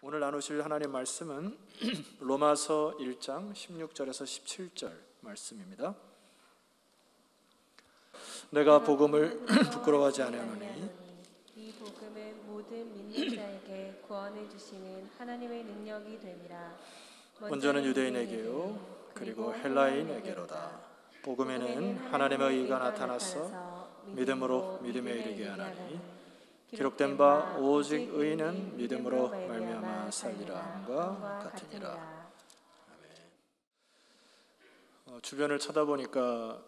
오늘 나누실 하나님 말씀은 로마서 1장 16절에서 17절 말씀입니다. 내가 복음을 부끄러워하지 아니하노니 이 복음은 모든 믿는 자에게 구원을 주시는 하나님의 능력이 됨이라. 먼저는 유대인에게요 그리고 헬라인에게로다. 복음에는 하나님의 의가 나타나서 믿음으로 믿음에 이르게 하나니 기록된 바 오직 의인은 믿음으로 말미암아 살리라 함과 같으니라. 주변을 쳐다보니까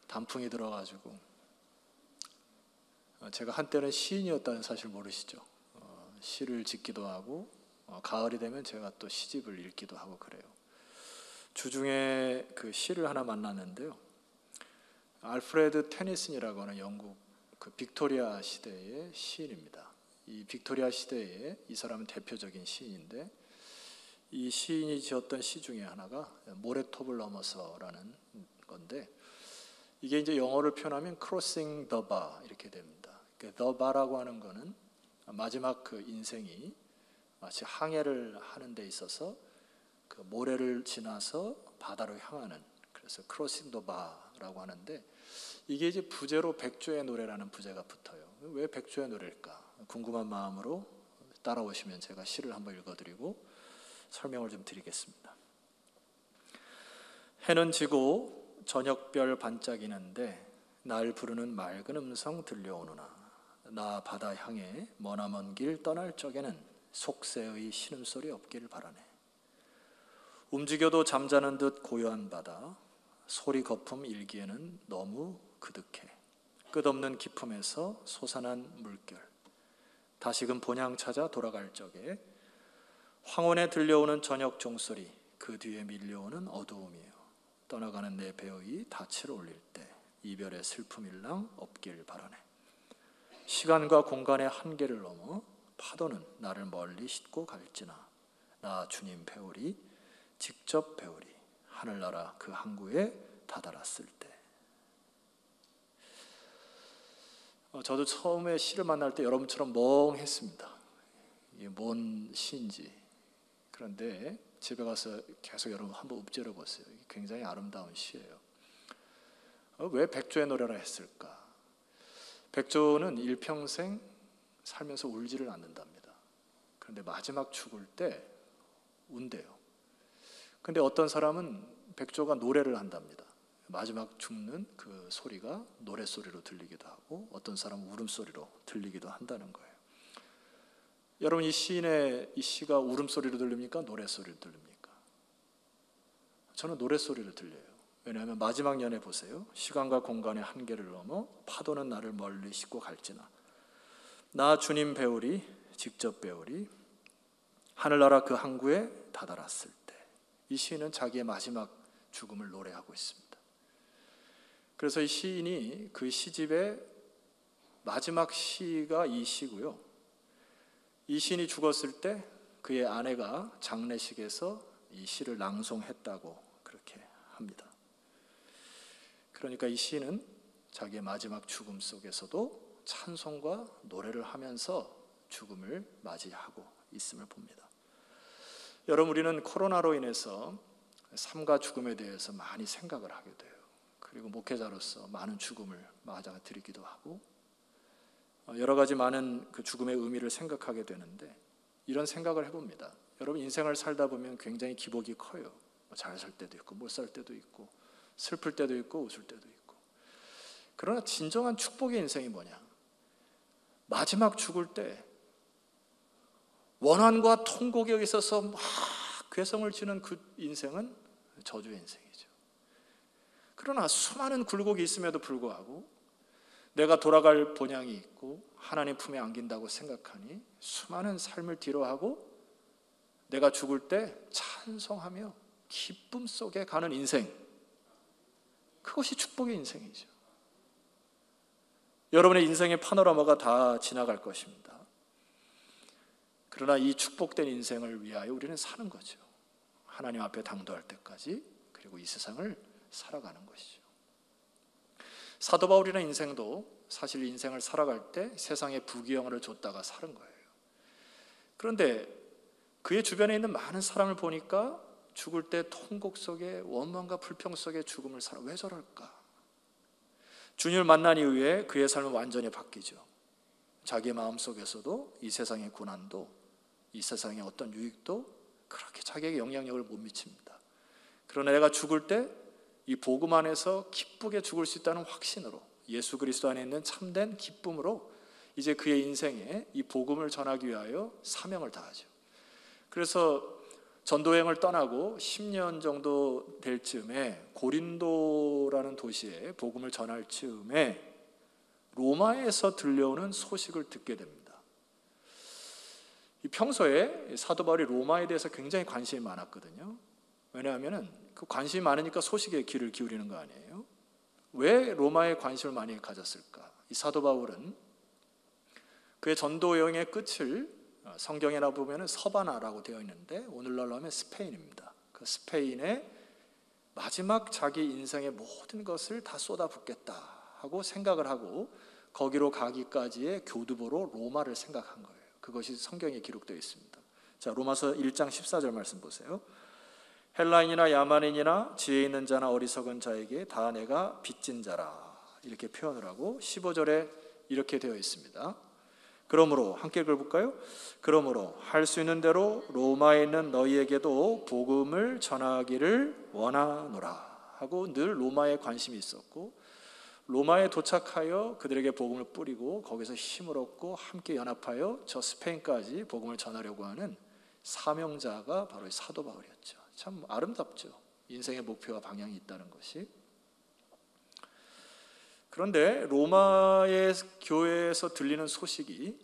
단풍이 들어가지고 제가 한때는 시인이었다는 사실 모르시죠? 시를 짓기도 하고 가을이 되면 제가 또 시집을 읽기도 하고 그래요. 주중에 그 시를 하나 만났는데요. 알프레드 테니슨이라고 하는 영국 그 빅토리아 시대의 시인입니다. 이 빅토리아 시대에 이 사람은 대표적인 시인인데 이 시인이 지었던 시 중에 하나가 모래톱을 넘어서라는 건데 이게 이제 영어를 표현하면 crossing the bar 이렇게 됩니다. the bar라고 하는 거는 마지막 그 인생이 마치 항해를 하는 데 있어서 그 모래를 지나서 바다로 향하는, 그래서 crossing the bar라고 하는데 이게 이제 부제로 백조의 노래라는 부제가 붙어요. 왜 백조의 노래일까? 궁금한 마음으로 따라오시면 제가 시를 한번 읽어드리고 설명을 좀 드리겠습니다. 해는 지고 저녁별 반짝이는데 날 부르는 맑은 음성 들려오누나. 나 바다 향해 머나먼 길 떠날 적에는 속새의 신음소리 없기를 바라네. 움직여도 잠자는 듯 고요한 바다, 소리 거품 일기에는 너무 그득해. 끝없는 기품에서 솟아난 물결, 다시금 본향 찾아 돌아갈 적에 황혼에 들려오는 저녁 종소리, 그 뒤에 밀려오는 어두움이에요. 떠나가는 내 배의 닻을 올릴 때 이별의 슬픔일랑 없길 바라네. 시간과 공간의 한계를 넘어 파도는 나를 멀리 싣고 갈지나 나 주님 배우리, 직접 배우리, 하늘나라 그 항구에 다다랐을 때. 저도 처음에 시를 만날 때 여러분처럼 멍했습니다. 이게 뭔 시인지. 그런데 집에 가서 계속 여러분 한번 읊조려 보세요. 굉장히 아름다운 시예요. 왜 백조의 노래라 했을까? 백조는 일평생 살면서 울지를 않는답니다. 그런데 마지막 죽을 때 운대요. 근데 어떤 사람은 백조가 노래를 한답니다. 마지막 죽는 그 소리가 노랫소리로 들리기도 하고 어떤 사람은 울음소리로 들리기도 한다는 거예요. 여러분, 이 시인의 이 시가 울음소리로 들립니까? 노랫소리로 들립니까? 저는 노랫소리로 들려요. 왜냐하면 마지막 연에 보세요. 시간과 공간의 한계를 넘어 파도는 나를 멀리 싣고 갈지나 나 주님 배우리, 직접 배우리, 하늘나라 그 항구에 다다랐을 때. 이 시인은 자기의 마지막 죽음을 노래하고 있습니다. 그래서 이 시인이 그 시집의 마지막 시가 이 시고요. 이 시인이 죽었을 때 그의 아내가 장례식에서 이 시를 낭송했다고 그렇게 합니다. 그러니까 이 시인은 자기의 마지막 죽음 속에서도 찬송과 노래를 하면서 죽음을 맞이하고 있음을 봅니다. 여러분, 우리는 코로나로 인해서 삶과 죽음에 대해서 많이 생각을 하게 돼요. 그리고 목회자로서 많은 죽음을 맞아들이기도 하고 여러 가지 많은 그 죽음의 의미를 생각하게 되는데 이런 생각을 해봅니다. 여러분, 인생을 살다 보면 굉장히 기복이 커요. 잘 살 때도 있고 못 살 때도 있고 슬플 때도 있고 웃을 때도 있고. 그러나 진정한 축복의 인생이 뭐냐? 마지막 죽을 때 원한과 통곡에 있어서 막 괴성을 지는 그 인생은 저주의 인생이죠. 그러나 수많은 굴곡이 있음에도 불구하고 내가 돌아갈 본향이 있고 하나님 품에 안긴다고 생각하니 수많은 삶을 뒤로하고 내가 죽을 때 찬송하며 기쁨 속에 가는 인생, 그것이 축복의 인생이죠. 여러분의 인생의 파노라마가 다 지나갈 것입니다. 그러나 이 축복된 인생을 위하여 우리는 사는 거죠. 하나님 앞에 당도할 때까지, 그리고 이 세상을 살아가는 것이죠. 사도 바울이라는 인생도 사실 인생을 살아갈 때 세상에 부귀영화를 줬다가 사는 거예요. 그런데 그의 주변에 있는 많은 사람을 보니까 죽을 때 통곡 속에 원망과 불평 속에 죽음을 살아. 왜 저럴까? 주님을 만난 이후에 그의 삶은 완전히 바뀌죠. 자기의 마음속에서도 이 세상의 고난도, 이 세상의 어떤 유익도 그렇게 자기에게 영향력을 못 미칩니다. 그러나 내가 죽을 때 이 복음 안에서 기쁘게 죽을 수 있다는 확신으로, 예수 그리스도 안에 있는 참된 기쁨으로 이제 그의 인생에 이 복음을 전하기 위하여 사명을 다하죠. 그래서 전도여행을 떠나고 10년 정도 될 즈음에 고린도라는 도시에 복음을 전할 즈음에 로마에서 들려오는 소식을 듣게 됩니다. 평소에 사도 바울이 로마에 대해서 굉장히 관심이 많았거든요. 왜냐하면 그 관심이 많으니까 소식에 귀를 기울이는 거 아니에요? 왜 로마에 관심을 많이 가졌을까? 이 사도 바울은 그의 전도 여행의 끝을 성경에 보면 서바나라고 되어 있는데 오늘날로 하면 스페인입니다. 그 스페인의 마지막 자기 인생의 모든 것을 다 쏟아붓겠다 하고 생각을 하고 거기로 가기까지의 교두보로 로마를 생각한 거예요. 그것이 성경에 기록되어 있습니다. 자, 로마서 1장 14절 말씀 보세요. 헬라인이나 야만인이나 지혜 있는 자나 어리석은 자에게 다 내가 빚진 자라, 이렇게 표현을 하고 15절에 이렇게 되어 있습니다. 그러므로 함께 읽어볼까요? 그러므로 할 수 있는 대로 로마에 있는 너희에게도 복음을 전하기를 원하노라 하고 늘 로마에 관심이 있었고, 로마에 도착하여 그들에게 복음을 뿌리고 거기서 힘을 얻고 함께 연합하여 저 스페인까지 복음을 전하려고 하는 사명자가 바로 사도 바울이었죠. 참 아름답죠. 인생의 목표와 방향이 있다는 것이. 그런데 로마의 교회에서 들리는 소식이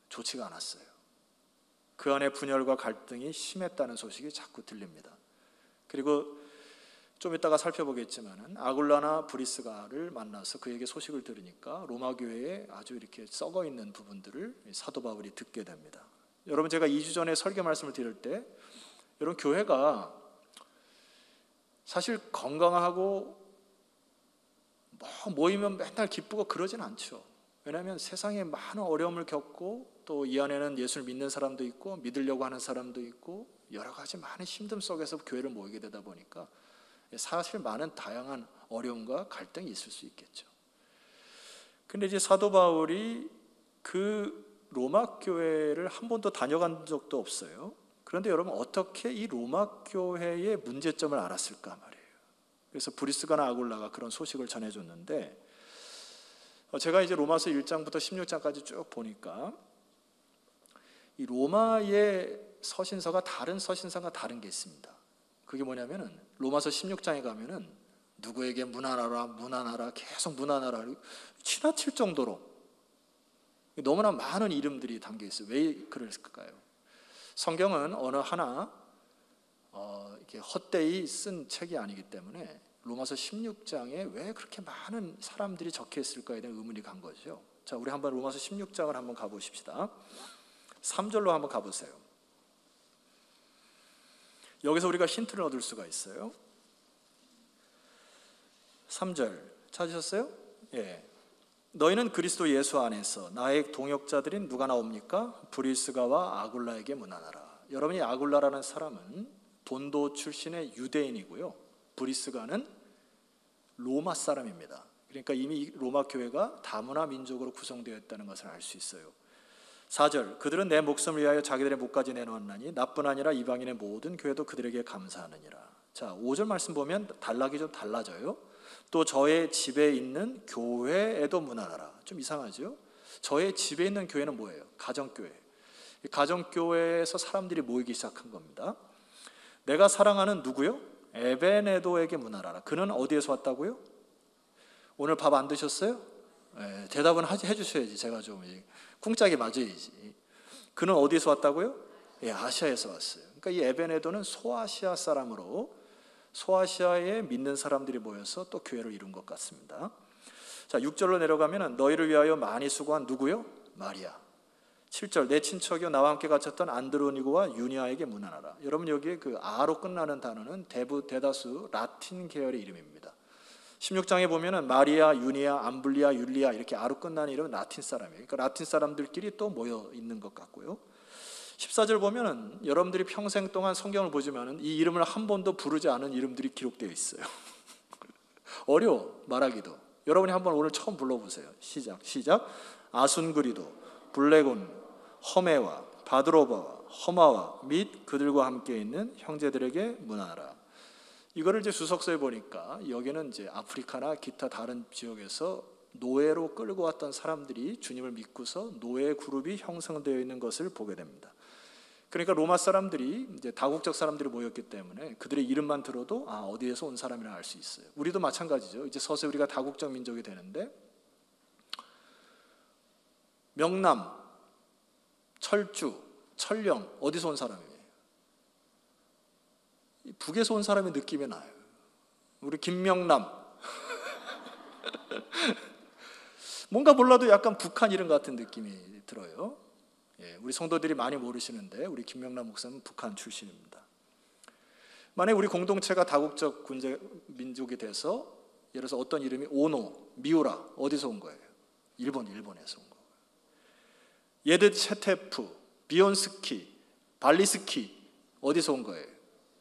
좋지가 않았어요. 그 안에 분열과 갈등이 심했다는 소식이 자꾸 들립니다. 그리고 좀 이따가 살펴보겠지만은 아굴라나 브리스가를 만나서 그에게 소식을 들으니까 로마 교회에 아주 이렇게 썩어 있는 부분들을 사도 바울이 듣게 됩니다. 여러분, 제가 2주 전에 설교 말씀을 드릴 때 여러분, 교회가 사실 건강하고 모이면 맨날 기쁘고 그러진 않죠. 왜냐하면 세상에 많은 어려움을 겪고 또 이 안에는 예수를 믿는 사람도 있고 믿으려고 하는 사람도 있고 여러 가지 많은 힘듦 속에서 교회를 모이게 되다 보니까 사실 많은 다양한 어려움과 갈등이 있을 수 있겠죠. 근데 이제 사도 바울이 그 로마 교회를 한 번도 다녀간 적도 없어요. 그런데 여러분, 어떻게 이 로마 교회의 문제점을 알았을까 말이에요. 그래서 브리스가나 아굴라가 그런 소식을 전해줬는데, 제가 이제 로마서 1장부터 16장까지 쭉 보니까 이 로마의 서신서가 다른 서신서가 다른 게 있습니다. 그게 뭐냐면은 로마서 16장에 가면은 누구에게 문안하라 계속 문안하라 지나칠 정도로 너무나 많은 이름들이 담겨 있어요. 왜 그랬을까요? 성경은 어느 하나 이렇게 헛되이 쓴 책이 아니기 때문에 로마서 16장에 왜 그렇게 많은 사람들이 적혀 있을까에 대한 의문이 간 거죠. 자, 우리 한번 로마서 16장을 한번 가보십시다. 3절로 한번 가보세요. 여기서 우리가 힌트를 얻을 수가 있어요. 3절 찾으셨어요? 예. 너희는 그리스도 예수 안에서 나의 동역자들인 누가 나옵니까? 브리스가와 아굴라에게 문안하라. 여러분이 아굴라라는 사람은 본도 출신의 유대인이고요. 브리스가는 로마 사람입니다. 그러니까 이미 로마 교회가 다문화 민족으로 구성되어 있다는 것을 알 수 있어요. 4절 그들은 내 목숨을 위하여 자기들의 목까지 내놓았나니 나뿐 아니라 이방인의 모든 교회도 그들에게 감사하느니라. 자, 5절 말씀 보면 단락이 좀 달라져요. 또 저의 집에 있는 교회에도 문안하라. 좀 이상하죠? 저의 집에 있는 교회는 뭐예요? 가정교회. 가정교회에서 사람들이 모이기 시작한 겁니다. 내가 사랑하는 누구요? 에베네도에게 문안하라. 그는 어디에서 왔다고요? 오늘 밥 안 드셨어요? 네, 대답은 해주셔야지. 제가 좀 쿵짝이 맞아야지. 그는 어디에서 왔다고요? 예, 아시아에서 왔어요. 그러니까 이 에베네도는 소아시아 사람으로 소아시아에 믿는 사람들이 모여서 또 교회를 이룬 것 같습니다. 자, 6절로 내려가면 너희를 위하여 많이 수고한 누구요? 마리아. 7절 내 친척이요 나와 함께 갇혔던 안드로니고와 유니아에게 문안하라. 여러분, 여기에 그 아로 끝나는 단어는 대다수 라틴 계열의 이름입니다. 16장에 보면은 마리아, 유니아, 암블리아, 율리아 이렇게 아로 끝나는 이름은 라틴 사람이에요. 그러니까 라틴 사람들끼리 또 모여 있는 것 같고요. 14절 보면은 여러분들이 평생 동안 성경을 보지만은 이 이름을 한 번도 부르지 않은 이름들이 기록되어 있어요. 어려워 말하기도. 여러분이 한번 오늘 처음 불러보세요. 시작. 아순그리도, 블레곤, 허메와, 바드로바와, 허마와 및 그들과 함께 있는 형제들에게 문하라. 이거를 이제 주석서에 보니까 여기는 이제 아프리카나 기타 다른 지역에서 노예로 끌고 왔던 사람들이 주님을 믿고서 노예 그룹이 형성되어 있는 것을 보게 됩니다. 그러니까 로마 사람들이 이제 다국적 사람들이 모였기 때문에 그들의 이름만 들어도 어디에서 온 사람이라 알 수 있어요. 우리도 마찬가지죠. 이제 서서히 우리가 다국적 민족이 되는데 명남, 철주, 철령 어디서 온 사람이에요? 북에서 온 사람의 느낌이 나요. 우리 김명남 뭔가 몰라도 약간 북한 이름 같은 느낌이 들어요. 우리 성도들이 많이 모르시는데 우리 김명남 목사는 북한 출신입니다. 만약 우리 공동체가 다국적 민족이 돼서 예를 들어서 어떤 이름이 오노, 미우라 어디서 온 거예요? 일본에서 온 거예요. 예드체테프, 비온스키, 발리스키 어디서 온 거예요?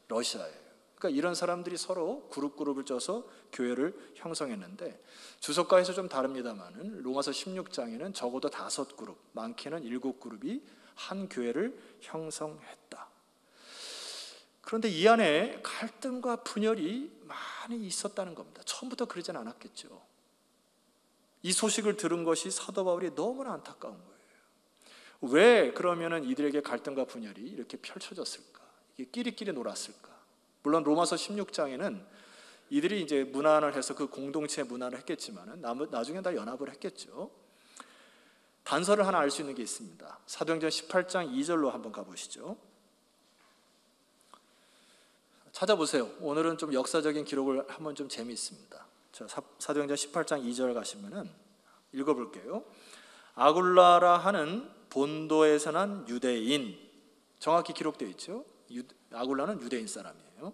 러시아예요. 그러니까 이런 사람들이 서로 그룹을 쪄서 교회를 형성했는데 주석가에서 좀 다릅니다만은 로마서 16장에는 적어도 5그룹, 많게는 7그룹이 한 교회를 형성했다. 그런데 이 안에 갈등과 분열이 많이 있었다는 겁니다. 처음부터 그러진 않았겠죠. 이 소식을 들은 것이 사도 바울이 너무나 안타까운 거예요. 왜 그러면은 이들에게 갈등과 분열이 이렇게 펼쳐졌을까? 이게 끼리끼리 놀았을까? 물론 로마서 16장에는 이들이 이제 문안을 해서 그 공동체 문안을 했겠지만은 나중에 다 연합을 했겠죠. 단서를 하나 알 수 있는 게 있습니다. 사도행전 18장 2절로 한번 가보시죠. 찾아보세요. 오늘은 좀 역사적인 기록을 하면 좀 재미있습니다. 사도행전 18장 2절 가시면은 읽어볼게요. 아굴라라 하는 본도에서 난 유대인, 정확히 기록되어 있죠. 아굴라는 유대인 사람이에요.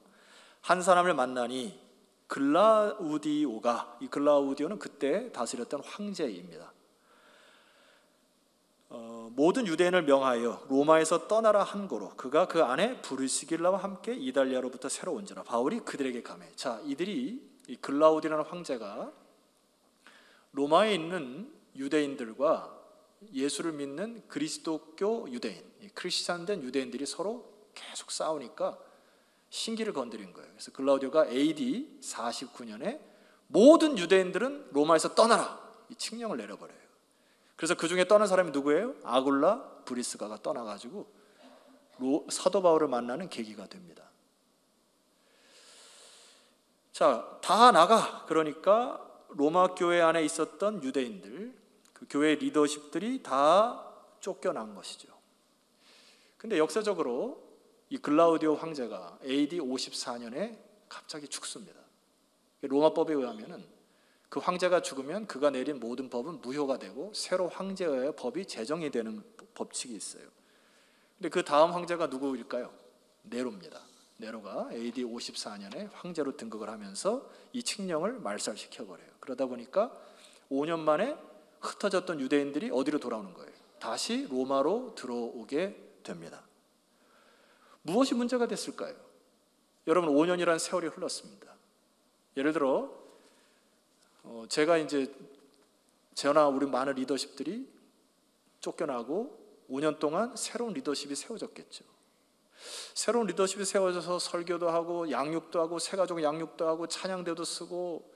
한 사람을 만나니 글라우디오가, 이 글라우디오는 그때 다스렸던 황제입니다. 모든 유대인을 명하여 로마에서 떠나라 한고로 그가 그 안에 브루시길라와 함께 이달리아로부터 새로 온지라. 바울이 그들에게 가매. 자, 이 글라우디라는 황제가 로마에 있는 유대인들과 예수를 믿는 그리스도교 유대인, 크리스찬된 유대인들이 서로 계속 싸우니까 신기를 건드린 거예요. 그래서 글라우디오가 AD 49년에 모든 유대인들은 로마에서 떠나라, 이 칙령을 내려버려요. 그래서 그 중에 떠난 사람이 누구예요? 아굴라 브리스가가 떠나가지고 사도 바울을 만나는 계기가 됩니다. 자, 다 나가. 그러니까 로마 교회 안에 있었던 유대인들, 그 교회 리더십들이 다 쫓겨난 것이죠. 근데 역사적으로 이 글라우디오 황제가 AD 54년에 갑자기 죽습니다. 로마법에 의하면은 그 황제가 죽으면 그가 내린 모든 법은 무효가 되고 새로 황제에 의해 법이 제정이 되는 법칙이 있어요. 근데 그 다음 황제가 누구일까요? 네로입니다. 네로가 AD 54년에 황제로 등극을 하면서 이 칙령을 말살시켜버려요. 그러다 보니까 5년 만에 흩어졌던 유대인들이 어디로 돌아오는 거예요? 다시 로마로 들어오게 됩니다. 무엇이 문제가 됐을까요? 여러분, 5년이라는 세월이 흘렀습니다. 예를 들어 제가 이제 저나 우리 많은 리더십들이 쫓겨나고 5년 동안 새로운 리더십이 세워졌겠죠. 새로운 리더십이 세워져서 설교도 하고 양육도 하고 새가족 양육도 하고 찬양대도 쓰고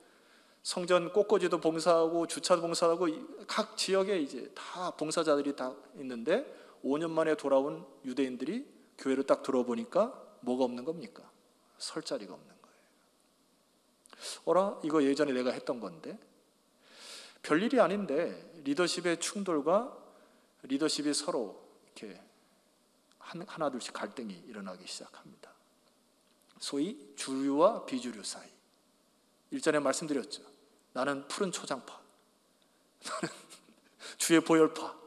성전 꽃꽂이도 봉사하고 주차도 봉사하고 각 지역에 이제 다 봉사자들이 다 있는데 5년 만에 돌아온 유대인들이 교회로 딱 들어보니까 뭐가 없는 겁니까? 설 자리가 없는 거예요. 어라? 이거 예전에 내가 했던 건데. 별일이 아닌데 리더십의 충돌과 리더십이 서로 이렇게 하나 둘씩 갈등이 일어나기 시작합니다. 소위 주류와 비주류 사이. 일전에 말씀드렸죠. 나는 푸른 초장파, 나는 주의 보혈파,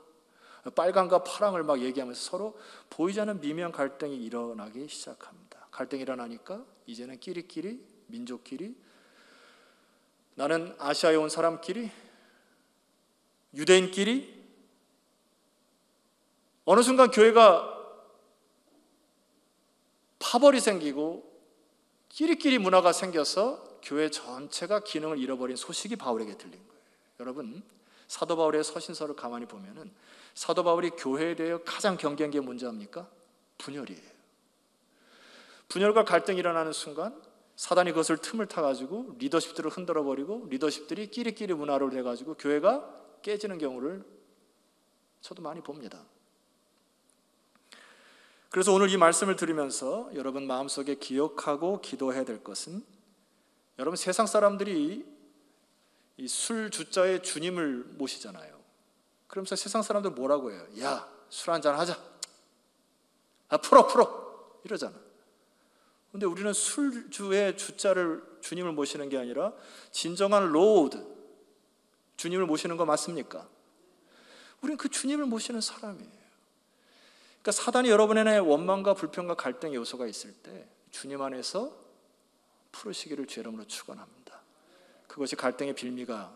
빨강과 파랑을 막 얘기하면서 서로 보이지 않는 미묘한 갈등이 일어나기 시작합니다. 갈등이 일어나니까 이제는 끼리끼리 민족끼리 나는 아시아에 온 사람끼리, 유대인끼리 어느 순간 교회가 파벌이 생기고 끼리끼리 문화가 생겨서 교회 전체가 기능을 잃어버린 소식이 바울에게 들린 거예요. 여러분, 사도 바울의 서신서를 가만히 보면은 사도 바울이 교회에 대해 가장 경계한 게 뭔지 압니까? 분열이에요. 분열과 갈등이 일어나는 순간 사단이 그것을 틈을 타가지고 리더십들을 흔들어버리고 리더십들이 끼리끼리 문화를 해가지고 교회가 깨지는 경우를 저도 많이 봅니다. 그래서 오늘 이 말씀을 들으면서 여러분 마음속에 기억하고 기도해야 될 것은, 여러분 세상 사람들이 이 술 주자에 주님을 모시잖아요. 그러면서 세상 사람들 뭐라고 해요? 야, 술 한잔 하자. 풀어 이러잖아. 근데 우리는 술주의 주자를 주님을 모시는 게 아니라 진정한 로드, 주님을 모시는 거 맞습니까? 우리는 그 주님을 모시는 사람이에요. 그러니까 사단이 여러분 안에 원망과 불평과 갈등의 요소가 있을 때 주님 안에서 풀으시기를 주 이름으로 축원합니다. 그것이 갈등의 빌미가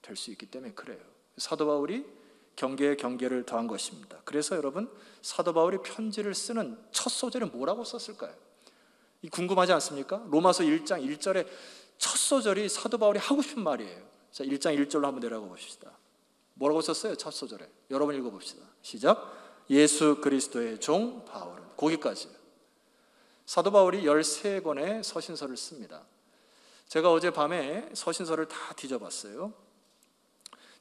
될 수 있기 때문에 그래요. 사도 바울이 경계에 경계를 더한 것입니다. 그래서 여러분, 사도 바울이 편지를 쓰는 첫 소절에 뭐라고 썼을까요? 이 궁금하지 않습니까? 로마서 1장 1절에 첫 소절이 사도 바울이 하고 싶은 말이에요. 자, 1장 1절로 한번 내려가 봅시다. 뭐라고 썼어요? 첫 소절에. 여러분 읽어봅시다. 시작. 예수 그리스도의 종 바울은. 거기까지요. 사도 바울이 13권의 서신서를 씁니다. 제가 어젯밤에 서신서를 다 뒤져봤어요.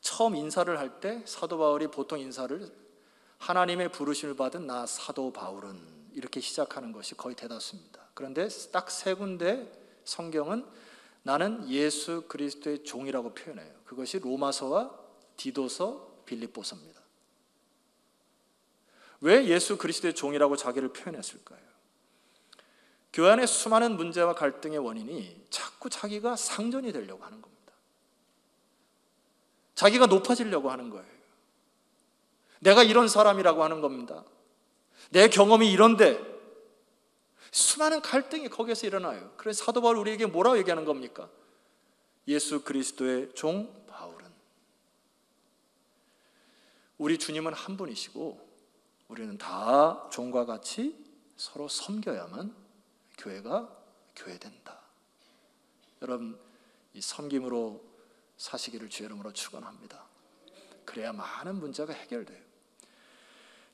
처음 인사를 할 때 사도 바울이 보통 인사를 하나님의 부르심을 받은 나 사도 바울은 이렇게 시작하는 것이 거의 대다수입니다. 그런데 딱 3군데 성경은 나는 예수 그리스도의 종이라고 표현해요. 그것이 로마서와 디도서, 빌립보서입니다. 왜 예수 그리스도의 종이라고 자기를 표현했을까요? 교회 안에 수많은 문제와 갈등의 원인이 자꾸 자기가 상전이 되려고 하는 겁니다. 자기가 높아지려고 하는 거예요. 내가 이런 사람이라고 하는 겁니다. 내 경험이 이런데 수많은 갈등이 거기에서 일어나요. 그래서 사도 바울 우리에게 뭐라고 얘기하는 겁니까? 예수 그리스도의 종 바울은. 우리 주님은 한 분이시고 우리는 다 종과 같이 서로 섬겨야만 교회가 교회된다. 여러분, 이 섬김으로 사시기를 주의 이름으로 축원합니다. 그래야 많은 문제가 해결돼요.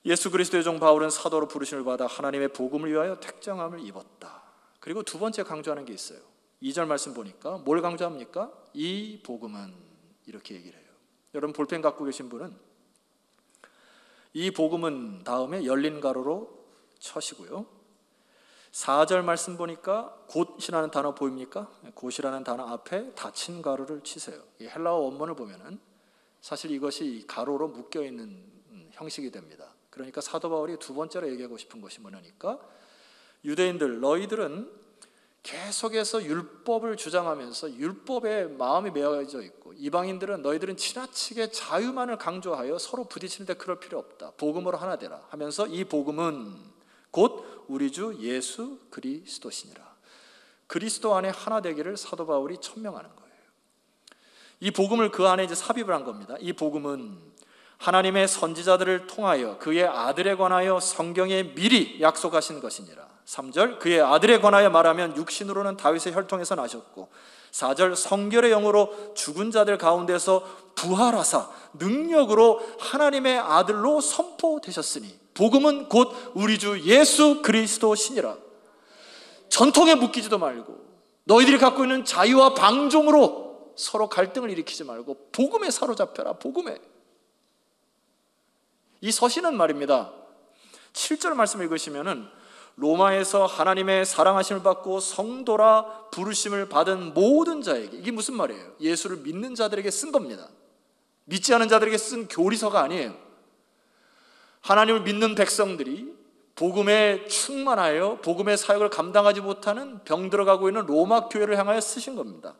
예수 그리스도의 종 바울은 사도로 부르심을 받아 하나님의 복음을 위하여 택정함을 입었다. 그리고 두 번째 강조하는 게 있어요. 2절 말씀 보니까 뭘 강조합니까? 이 복음은 이렇게 얘기를 해요. 여러분 볼펜 갖고 계신 분은 이 복음은 다음에 열린 가로로 쳐시고요. 4절 말씀 보니까 곧이라는 단어 보입니까? 곧이라는 단어 앞에 닫힌 가로를 치세요. 이 헬라어 원문을 보면은 사실 이것이 가로로 묶여 있는 형식이 됩니다. 그러니까 사도 바울이 두 번째로 얘기하고 싶은 것이 뭐냐니까, 유대인들 너희들은 계속해서 율법을 주장하면서 율법에 마음이 매여져 있고, 이방인들은 너희들은 지나치게 자유만을 강조하여 서로 부딪히는데 그럴 필요 없다. 복음으로 하나 되라 하면서 이 복음은 곧 우리 주 예수 그리스도시니라. 그리스도 안에 하나 되기를 사도 바울이 천명하는 거예요. 이 복음을 그 안에 이제 삽입을 한 겁니다. 이 복음은 하나님의 선지자들을 통하여 그의 아들에 관하여 성경에 미리 약속하신 것이니라. 3절 그의 아들에 관하여 말하면 육신으로는 다윗의 혈통에서 나셨고, 4절 성결의 영으로 죽은 자들 가운데서 부활하사 능력으로 하나님의 아들로 선포되셨으니 복음은 곧 우리 주 예수 그리스도시니라. 전통에 묶이지도 말고 너희들이 갖고 있는 자유와 방종으로 서로 갈등을 일으키지 말고 복음에 사로잡혀라. 복음에. 이 서신은 말입니다, 7절 말씀 읽으시면은 로마에서 하나님의 사랑하심을 받고 성도라 부르심을 받은 모든 자에게, 이게 무슨 말이에요? 예수를 믿는 자들에게 쓴 겁니다. 믿지 않은 자들에게 쓴 교리서가 아니에요. 하나님을 믿는 백성들이 복음에 충만하여 복음의 사역을 감당하지 못하는 병들어가고 있는 로마 교회를 향하여 쓰신 겁니다.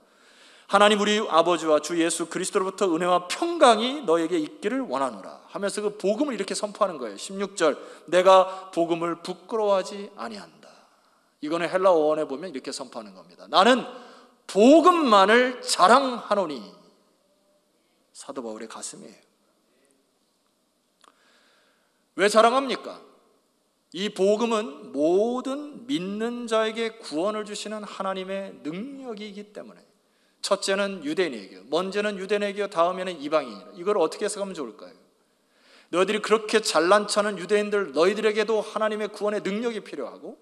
하나님 우리 아버지와 주 예수 그리스도로부터 은혜와 평강이 너에게 있기를 원하노라 하면서 그 복음을 이렇게 선포하는 거예요. 16절 내가 복음을 부끄러워하지 아니한다. 이거는 헬라어 원에 보면 이렇게 선포하는 겁니다. 나는 복음만을 자랑하노니. 사도 바울의 가슴이에요. 왜 자랑합니까? 이 복음은 모든 믿는 자에게 구원을 주시는 하나님의 능력이기 때문에. 첫째는 유대인에게요, 먼저는 유대인에게요, 다음에는 이방인이라. 이걸 어떻게 해석하면 좋을까요? 너희들이 그렇게 잘난 척하는 유대인들, 너희들에게도 하나님의 구원의 능력이 필요하고,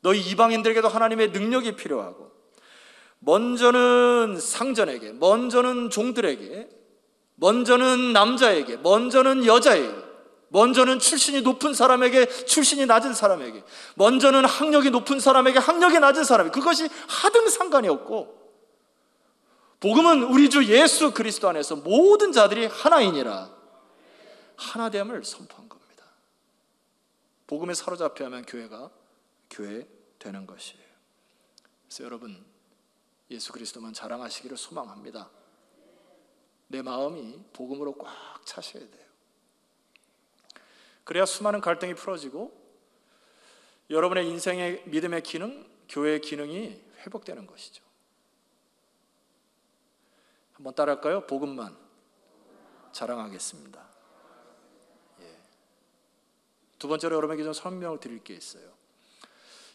너희 이방인들에게도 하나님의 능력이 필요하고, 먼저는 상전에게, 먼저는 종들에게, 먼저는 남자에게, 먼저는 여자에게, 먼저는 출신이 높은 사람에게, 출신이 낮은 사람에게, 먼저는 학력이 높은 사람에게, 학력이 낮은 사람에게, 그것이 하등 상관이 없고, 복음은 우리 주 예수 그리스도 안에서 모든 자들이 하나이니라, 하나됨을 선포한 겁니다. 복음에 사로잡혀야만 교회가 교회 되는 것이에요. 그래서 여러분, 예수 그리스도만 자랑하시기를 소망합니다. 내 마음이 복음으로 꽉 차셔야 돼요. 그래야 수많은 갈등이 풀어지고 여러분의 인생의 믿음의 기능, 교회의 기능이 회복되는 것이죠. 한번 따라할까요? 복음만 자랑하겠습니다. 두 번째로 여러분에게 좀 설명을 드릴 게 있어요.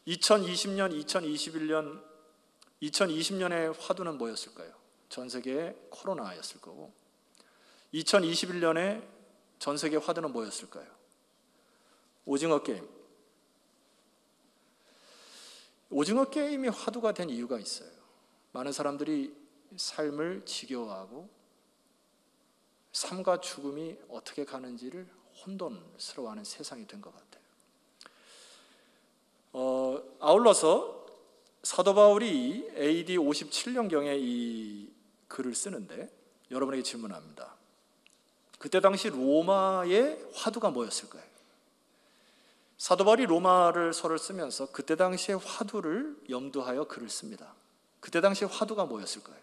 2020년, 2021년, 2020년의 화두는 뭐였을까요? 전 세계의 코로나였을 거고, 2021년에 전 세계 화두는 뭐였을까요? 오징어 게임. 오징어 게임이 화두가 된 이유가 있어요. 많은 사람들이 삶을 지겨워하고 삶과 죽음이 어떻게 가는지를 혼돈스러워하는 세상이 된 것 같아요. 아울러서 사도 바울이 AD 57년경에 이 글을 쓰는데 여러분에게 질문합니다. 그때 당시 로마의 화두가 뭐였을까요? 사도 바울이 로마서를 쓰면서 그때 당시의 화두를 염두하여 글을 씁니다. 그때 당시의 화두가 뭐였을까요?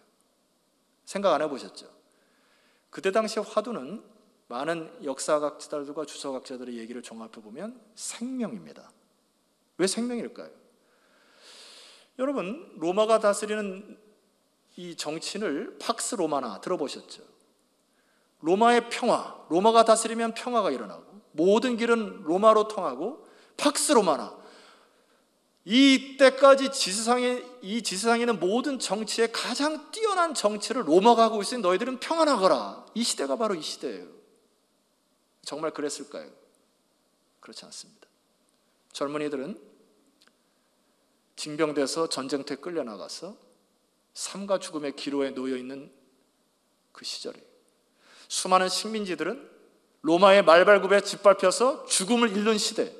생각 안 해보셨죠? 그때 당시의 화두는 많은 역사학자들과 주석학자들의 얘기를 종합해보면 생명입니다. 왜 생명일까요? 여러분, 로마가 다스리는 이 정치를 팍스 로마나 들어보셨죠? 로마의 평화, 로마가 다스리면 평화가 일어나고 모든 길은 로마로 통하고 팍스 로마나, 이때까지 이 지세상에는 모든 정치에 가장 뛰어난 정치를 로마가 하고 있으니 너희들은 평안하거라. 이 시대가 바로 이 시대예요. 정말 그랬을까요? 그렇지 않습니다. 젊은이들은 징병돼서 전쟁터에 끌려나가서 삶과 죽음의 기로에 놓여있는 그 시절이에요. 수많은 식민지들은 로마의 말발굽에 짓밟혀서 죽음을 잃는 시대.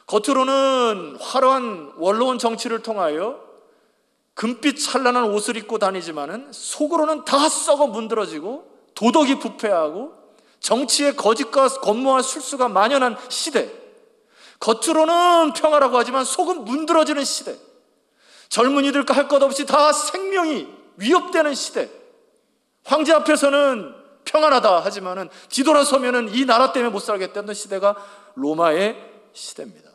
겉으로는 화려한 원로원 정치를 통하여 금빛 찬란한 옷을 입고 다니지만은 속으로는 다 썩어 문드러지고 도덕이 부패하고 정치에 거짓과 권모와 술수가 만연한 시대. 겉으로는 평화라고 하지만 속은 문드러지는 시대. 젊은이들 할 것 없이 다 생명이 위협되는 시대. 황제 앞에서는 평안하다 하지만은 뒤돌아서면은 이 나라 때문에 못 살겠다는 시대가 로마의 시대입니다.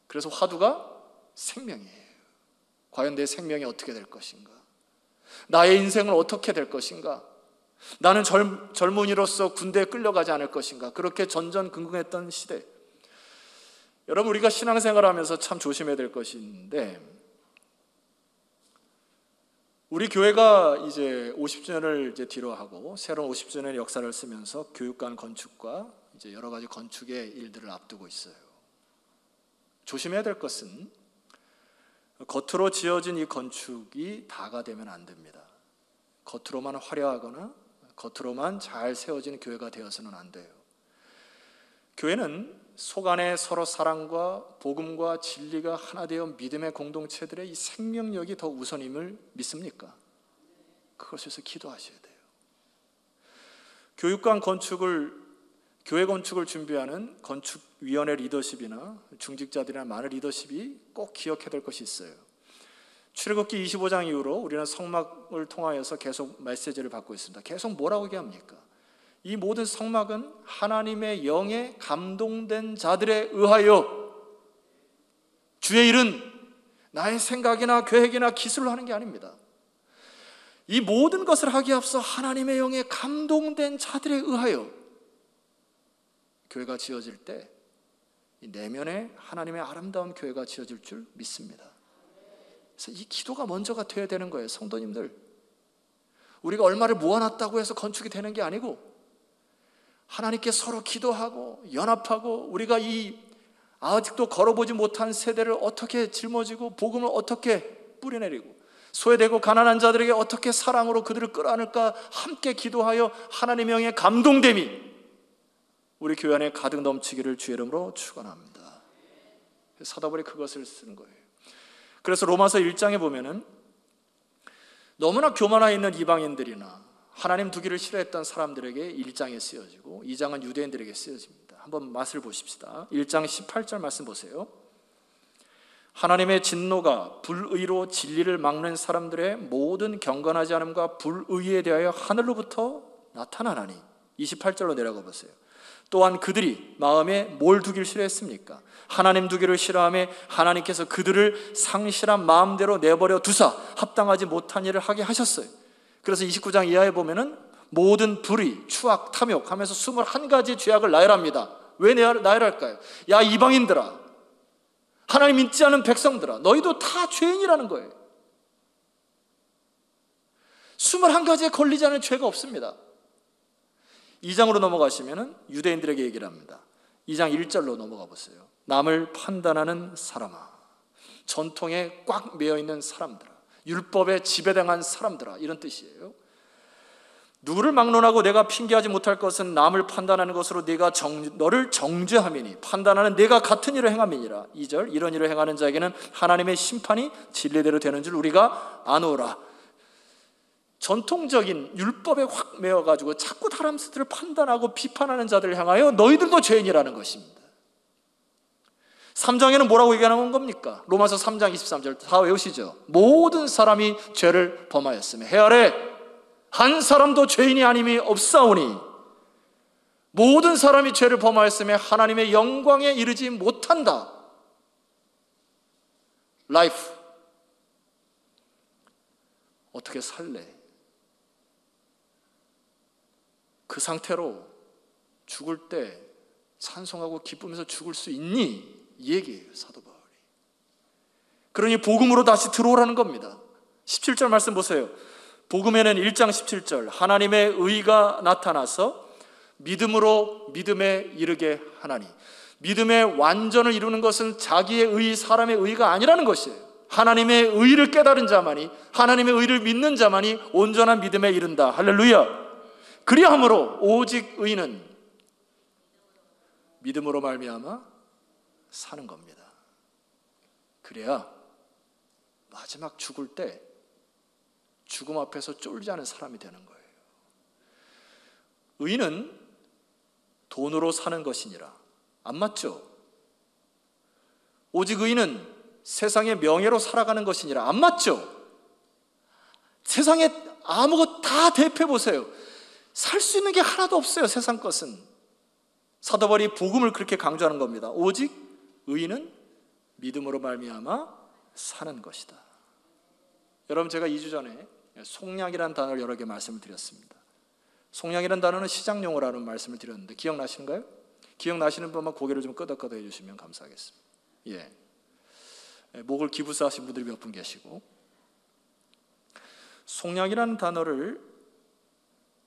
그래서 화두가 생명이에요. 과연 내 생명이 어떻게 될 것인가? 나의 인생은 어떻게 될 것인가? 나는 젊은이로서 군대에 끌려가지 않을 것인가? 그렇게 전전긍긍했던 시대. 여러분, 우리가 신앙생활하면서 참 조심해야 될 것인데, 우리 교회가 이제 50주년을 이제 뒤로 하고 새로운 50주년의 역사를 쓰면서 교육관 건축과 이제 여러 가지 건축의 일들을 앞두고 있어요. 조심해야 될 것은 겉으로 지어진 이 건축이 다가 되면 안 됩니다. 겉으로만 화려하거나 겉으로만 잘 세워진 교회가 되어서는 안 돼요. 교회는 속 안에 서로 사랑과 복음과 진리가 하나 되어 믿음의 공동체들의 이 생명력이 더 우선임을 믿습니까? 그것에서 기도하셔야 돼요. 교육관 건축을, 교회 건축을 준비하는 건축위원회 리더십이나 중직자들이나 많은 리더십이 꼭 기억해야 될 것이 있어요. 출애굽기 25장 이후로 우리는 성막을 통하여서 계속 메시지를 받고 있습니다. 계속 뭐라고 얘기합니까? 이 모든 성막은 하나님의 영에 감동된 자들에 의하여 주의 일은 나의 생각이나 계획이나 기술로 하는 게 아닙니다. 이 모든 것을 하기에 앞서 하나님의 영에 감동된 자들에 의하여 교회가 지어질 때 이 내면에 하나님의 아름다운 교회가 지어질 줄 믿습니다. 그래서 이 기도가 먼저가 돼야 되는 거예요. 성도님들, 우리가 얼마를 모아놨다고 해서 건축이 되는 게 아니고 하나님께 서로 기도하고 연합하고 우리가 이 아직도 걸어보지 못한 세대를 어떻게 짊어지고 복음을 어떻게 뿌려내리고 소외되고 가난한 자들에게 어떻게 사랑으로 그들을 끌어안을까 함께 기도하여 하나님의 영의 감동됨이 우리 교회 안에 가득 넘치기를 주의 이름으로 축원합니다. 사도 바울이 그것을 쓰는 거예요. 그래서 로마서 1장에 보면은 너무나 교만하여 있는 이방인들이나 하나님 두기를 싫어했던 사람들에게 1장에 쓰여지고 2장은 유대인들에게 쓰여집니다. 한번 맛을 보십시다. 1장 18절 말씀 보세요. 하나님의 진노가 불의로 진리를 막는 사람들의 모든 경건하지 않음과 불의에 대하여 하늘로부터 나타나나니 28절로 내려가 보세요. 또한 그들이 마음에 뭘 두기를 싫어했습니까? 하나님 두기를 싫어하며 하나님께서 그들을 상실한 마음대로 내버려 두사 합당하지 못한 일을 하게 하셨어요. 그래서 29장 이하에 보면은 모든 불의, 추악, 탐욕 하면서 21가지 죄악을 나열합니다. 왜 나열할까요? 야 이방인들아, 하나님 믿지 않은 백성들아, 너희도 다 죄인이라는 거예요. 21가지에 걸리지 않은 죄가 없습니다. 2장으로 넘어가시면 유대인들에게 얘기를 합니다. 2장 1절로 넘어가 보세요. 남을 판단하는 사람아, 전통에 꽉 매여있는 사람들아, 율법에 지배당한 사람들아, 이런 뜻이에요. 누구를 막론하고 내가 핑계하지 못할 것은 남을 판단하는 것으로 너를 정죄함이니 판단하는 내가 같은 일을 행함이니라. 2절, 이런 일을 행하는 자에게는 하나님의 심판이 진리대로 되는 줄 우리가 아노라. 전통적인 율법에 확 매여가지고 자꾸 다른 사람들을 판단하고 비판하는 자들을 향하여 너희들도 죄인이라는 것입니다. 3장에는 뭐라고 얘기하는 겁니까? 로마서 3장 23절 다 외우시죠? 모든 사람이 죄를 범하였으며 해 아래 한 사람도 죄인이 아님이 없사오니 모든 사람이 죄를 범하였으며 하나님의 영광에 이르지 못한다. 라이프, 어떻게 살래? 그 상태로 죽을 때 찬송하고 기쁘면서 죽을 수 있니? 이 얘기예요, 사도 바울이. 그러니 복음으로 다시 들어오라는 겁니다. 17절 말씀 보세요. 복음에는 1장 17절 하나님의 의가 나타나서 믿음으로 믿음에 이르게 하나니, 믿음의 완전을 이루는 것은 자기의 의, 사람의 의가 아니라는 것이에요. 하나님의 의를 깨달은 자만이, 하나님의 의를 믿는 자만이 온전한 믿음에 이른다. 할렐루야. 그리함으로 오직 의는 믿음으로 말미암아 사는 겁니다. 그래야 마지막 죽을 때 죽음 앞에서 쫄지 않은 사람이 되는 거예요. 의는 돈으로 사는 것이니라. 안 맞죠? 오직 의는 세상의 명예로 살아가는 것이니라. 안 맞죠? 세상에 아무것 다 대표해 보세요. 살 수 있는 게 하나도 없어요, 세상 것은. 사도 바울이 복음을 그렇게 강조하는 겁니다. 오직 의인은 믿음으로 말미암아 사는 것이다. 여러분, 제가 2주 전에 속량이라는 단어를 여러 개 말씀을 드렸습니다. 속량이라는 단어는 시장용어라는 말씀을 드렸는데 기억나시는가요? 기억나시는 분만 고개를 좀 끄덕끄덕 해주시면 감사하겠습니다. 예. 목을 기부사하신 분들이 몇 분 계시고, 속량이라는 단어를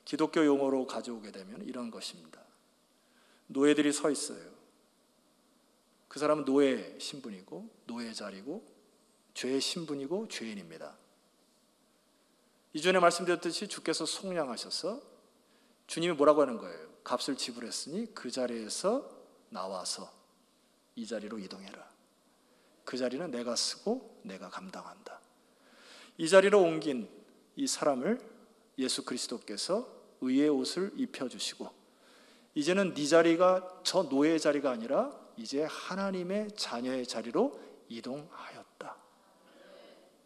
기독교 용어로 가져오게 되면 이런 것입니다. 노예들이 서 있어요. 그 사람은 노예 신분이고 노예 자리고 죄의 신분이고 죄인입니다. 이전에 말씀드렸듯이 주께서 속량하셔서 주님이 뭐라고 하는 거예요? 값을 지불했으니 그 자리에서 나와서 이 자리로 이동해라. 그 자리는 내가 쓰고 내가 감당한다. 이 자리로 옮긴 이 사람을 예수 그리스도께서 의의 옷을 입혀주시고 이제는 네 자리가 저 노예의 자리가 아니라 이제 하나님의 자녀의 자리로 이동하였다.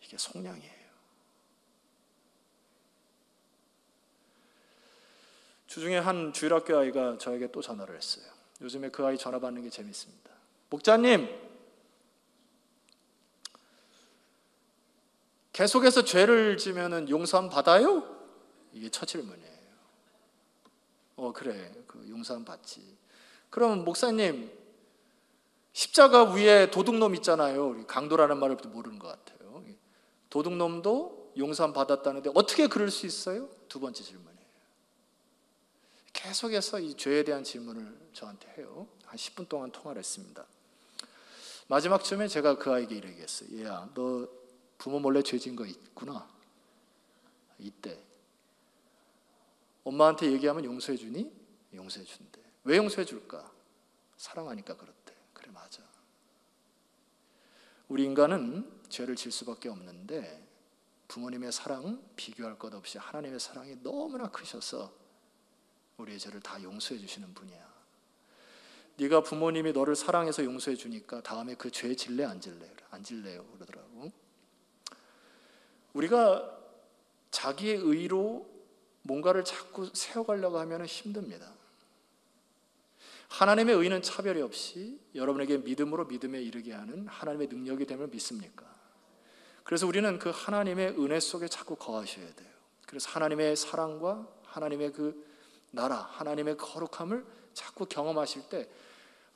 이게 속량이에요. 주중에 한 주일학교 아이가 저에게 또 전화를 했어요. 요즘에 그 아이 전화 받는 게 재밌습니다. 목자님, 계속해서 죄를 지면은 용서함 받아요? 이게 첫 질문이에요. 그래, 그 용서함 받지. 그럼 목사님, 십자가 위에 도둑놈 있잖아요. 우리 강도라는 말을 모르는 것 같아요. 도둑놈도 용서함 받았다는데 어떻게 그럴 수 있어요? 두 번째 질문이에요. 계속해서 이 죄에 대한 질문을 저한테 해요. 한 10분 동안 통화를 했습니다. 마지막쯤에 제가 그 아이에게 이렇게 했어요. 얘야, 너 부모 몰래 죄 지은 거 있구나. 이때 엄마한테 얘기하면 용서해 주니? 용서해 준대. 왜 용서해 줄까? 사랑하니까 그렇대. 그래, 맞아. 우리 인간은 죄를 질 수밖에 없는데 부모님의 사랑 비교할 것 없이 하나님의 사랑이 너무나 크셔서 우리의 죄를 다 용서해 주시는 분이야. 네가 부모님이 너를 사랑해서 용서해 주니까 다음에 그 죄 질래 안 질래? 안 질래요 그러더라고. 우리가 자기의 의로 뭔가를 자꾸 세워가려고 하면 힘듭니다. 하나님의 의는 차별이 없이 여러분에게 믿음으로 믿음에 이르게 하는 하나님의 능력이 됨을 믿습니까? 그래서 우리는 그 하나님의 은혜 속에 자꾸 거하셔야 돼요. 그래서 하나님의 사랑과 하나님의 그 나라, 하나님의 거룩함을 자꾸 경험하실 때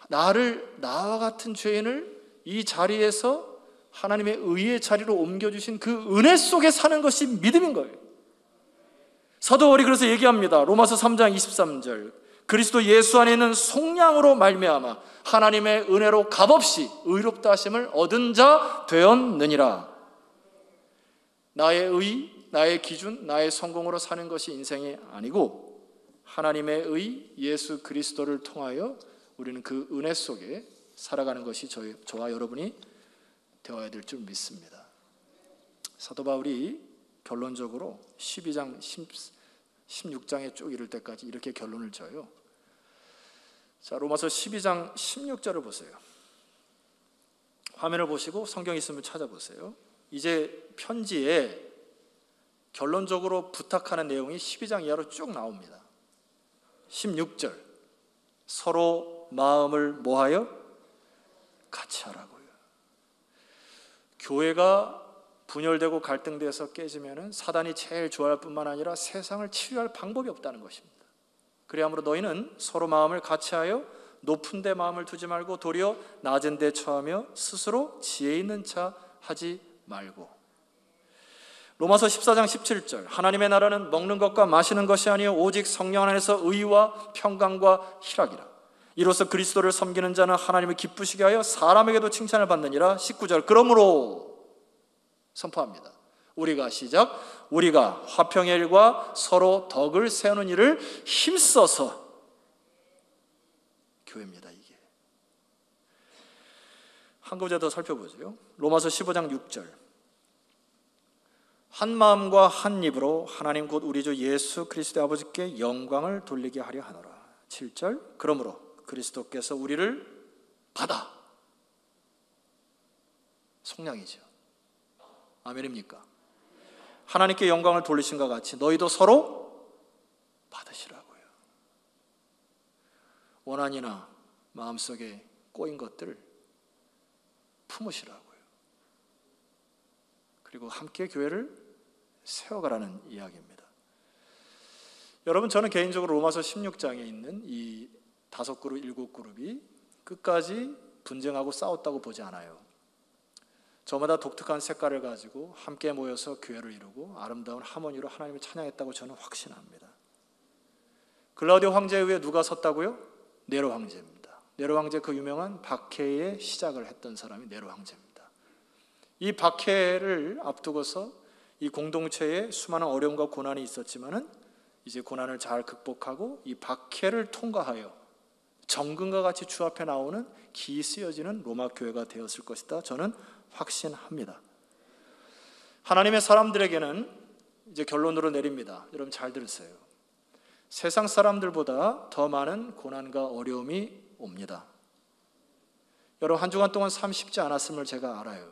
나와 같은 죄인을 이 자리에서 하나님의 의의 자리로 옮겨주신 그 은혜 속에 사는 것이 믿음인 거예요. 사도 바울이 그래서 얘기합니다. 로마서 3장 23절, 그리스도 예수 안에 있는 속량으로 말미암아 하나님의 은혜로 값없이 의롭다 하심을 얻은 자 되었느니라. 나의 의, 나의 기준, 나의 성공으로 사는 것이 인생이 아니고 하나님의 의 예수 그리스도를 통하여 우리는 그 은혜 속에 살아가는 것이 저와 여러분이 되어야 될 줄 믿습니다. 사도 바울이 결론적으로 12장, 16장에 쭉 이를 때까지 이렇게 결론을 져요. 자, 로마서 12장 16절을 보세요. 화면을 보시고 성경 있으면 찾아보세요. 이제 편지에 결론적으로 부탁하는 내용이 12장 이하로 쭉 나옵니다. 16절, 서로 마음을 뭐하여? 같이 하라고요. 교회가 분열되고 갈등돼서 깨지면 사단이 제일 좋아할 뿐만 아니라 세상을 치유할 방법이 없다는 것입니다. 그리하므로 너희는 서로 마음을 같이하여 높은 데 마음을 두지 말고 도리어 낮은 데 처하며 스스로 지혜 있는 자 하지 말고. 로마서 14장 17절, 하나님의 나라는 먹는 것과 마시는 것이 아니요 오직 성령 안에서 의와 평강과 희락이라. 이로써 그리스도를 섬기는 자는 하나님을 기쁘시게 하여 사람에게도 칭찬을 받느니라. 19절, 그러므로 선포합니다. 우리가 시작, 우리가 화평의 일과 서로 덕을 세우는 일을 힘써서, 교회입니다. 이게 한 구절 더 살펴보죠. 로마서 15장 6절, 한 마음과 한 입으로 하나님 곧 우리 주 예수 그리스도의 아버지께 영광을 돌리게 하려 하노라. 7절, 그러므로 그리스도께서 우리를 받아, 속량이죠. 아멘입니까? 하나님께 영광을 돌리신 것 같이 너희도 서로 받으시라고요. 원한이나 마음속에 꼬인 것들을 품으시라고요. 그리고 함께 교회를 세워가라는 이야기입니다. 여러분, 저는 개인적으로 로마서 16장에 있는 이 5그룹, 7그룹이 끝까지 분쟁하고 싸웠다고 보지 않아요. 저마다 독특한 색깔을 가지고 함께 모여서 교회를 이루고 아름다운 하모니로 하나님을 찬양했다고 저는 확신합니다. 글라우디오 황제 위에 누가 섰다고요? 네로 황제입니다. 네로 황제, 그 유명한 박해의 시작을 했던 사람이 네로 황제입니다. 이 박해를 앞두고서 이 공동체에 수많은 어려움과 고난이 있었지만은 이제 고난을 잘 극복하고 이 박해를 통과하여 정금과 같이 주 앞에 나오는 기 쓰여지는 로마 교회가 되었을 것이다. 저는 확신합니다. 하나님의 사람들에게는 이제 결론으로 내립니다. 여러분 잘 들으세요. 세상 사람들보다 더 많은 고난과 어려움이 옵니다. 여러분, 한 주간 동안 삶 쉽지 않았음을 제가 알아요.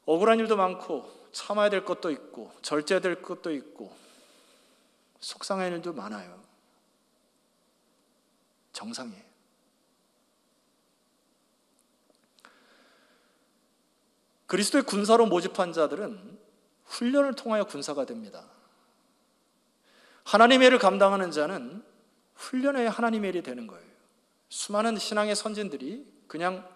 억울한 일도 많고 참아야 될 것도 있고 절제될 것도 있고 속상한 일도 많아요. 정상이에요. 그리스도의 군사로 모집한 자들은 훈련을 통하여 군사가 됩니다. 하나님의 일을 감당하는 자는 훈련해야 하나님의 일이 되는 거예요. 수많은 신앙의 선진들이 그냥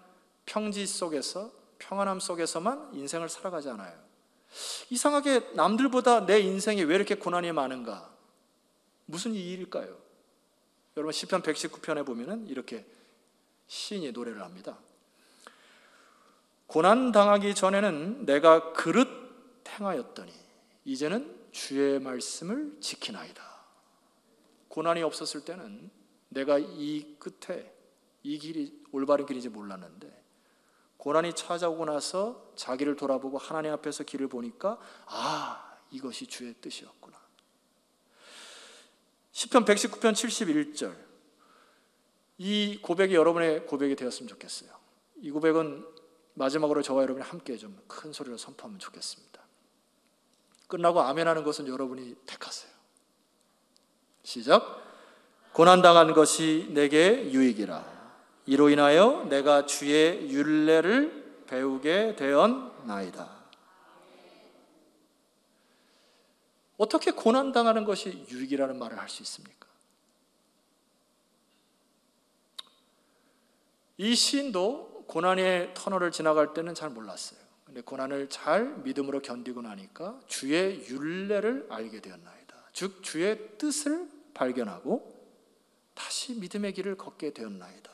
평지 속에서, 평안함 속에서만 인생을 살아가지 않아요. 이상하게 남들보다 내 인생에 왜 이렇게 고난이 많은가? 무슨 일일까요? 여러분 시편 119편에 보면은 이렇게 시인이 노래를 합니다. 고난 당하기 전에는 내가 그릇 행하였더니 이제는 주의 말씀을 지키나이다. 고난이 없었을 때는 내가 이 끝에 이 길이 올바른 길인지 몰랐는데, 고난이 찾아오고 나서 자기를 돌아보고 하나님 앞에서 길을 보니까 이것이 주의 뜻이었구나. 시편 119편 71절, 이 고백이 여러분의 고백이 되었으면 좋겠어요. 이 고백은 마지막으로 저와 여러분이 함께 좀 큰 소리로 선포하면 좋겠습니다. 끝나고 아멘하는 것은 여러분이 택하세요. 시작. 고난당한 것이 내게 유익이라. 이로 인하여 내가 주의 율례를 배우게 되었나이다. 어떻게 고난당하는 것이 유익이라는 말을 할 수 있습니까? 이 시인도 고난의 터널을 지나갈 때는 잘 몰랐어요. 근데 고난을 잘 믿음으로 견디고 나니까 주의 율례를 알게 되었나이다. 즉 주의 뜻을 발견하고 다시 믿음의 길을 걷게 되었나이다.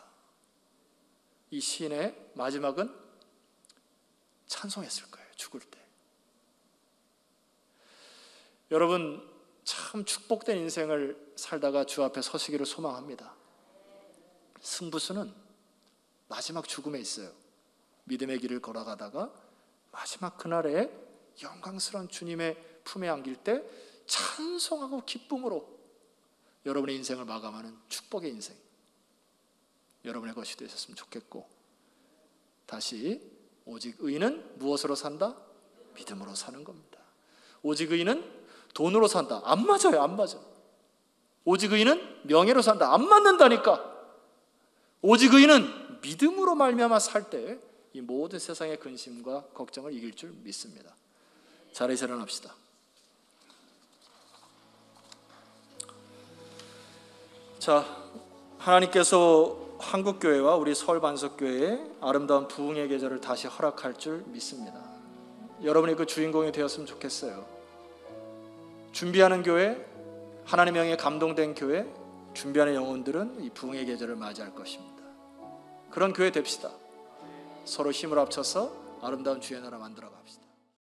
이 시인의 마지막은 찬송했을 거예요. 죽을 때. 여러분 참 축복된 인생을 살다가 주 앞에 서시기를 소망합니다. 승부수는 마지막 죽음에 있어요. 믿음의 길을 걸어가다가 마지막 그날에 영광스러운 주님의 품에 안길 때 찬송하고 기쁨으로 여러분의 인생을 마감하는 축복의 인생, 여러분의 것이 되셨으면 좋겠고, 다시 오직 의인은 무엇으로 산다? 믿음으로 사는 겁니다. 오직 의인은 돈으로 산다. 안 맞아요. 안 맞아. 오직 의인은 명예로 산다. 안 맞는다니까. 오직 의인은 믿음으로 말미암아 살 때 이 모든 세상의 근심과 걱정을 이길 줄 믿습니다. 자리에서 일어납시다. 자, 하나님께서 한국교회와 우리 서울반석교회에 아름다운 부흥의 계절을 다시 허락할 줄 믿습니다. 여러분이 그 주인공이 되었으면 좋겠어요. 준비하는 교회, 하나님의 영에 감동된 교회, 준비하는 영혼들은 이 부흥의 계절을 맞이할 것입니다. 그런 교회 됩시다. 서로 힘을 합쳐서 아름다운 주의 나라 만들어 갑시다.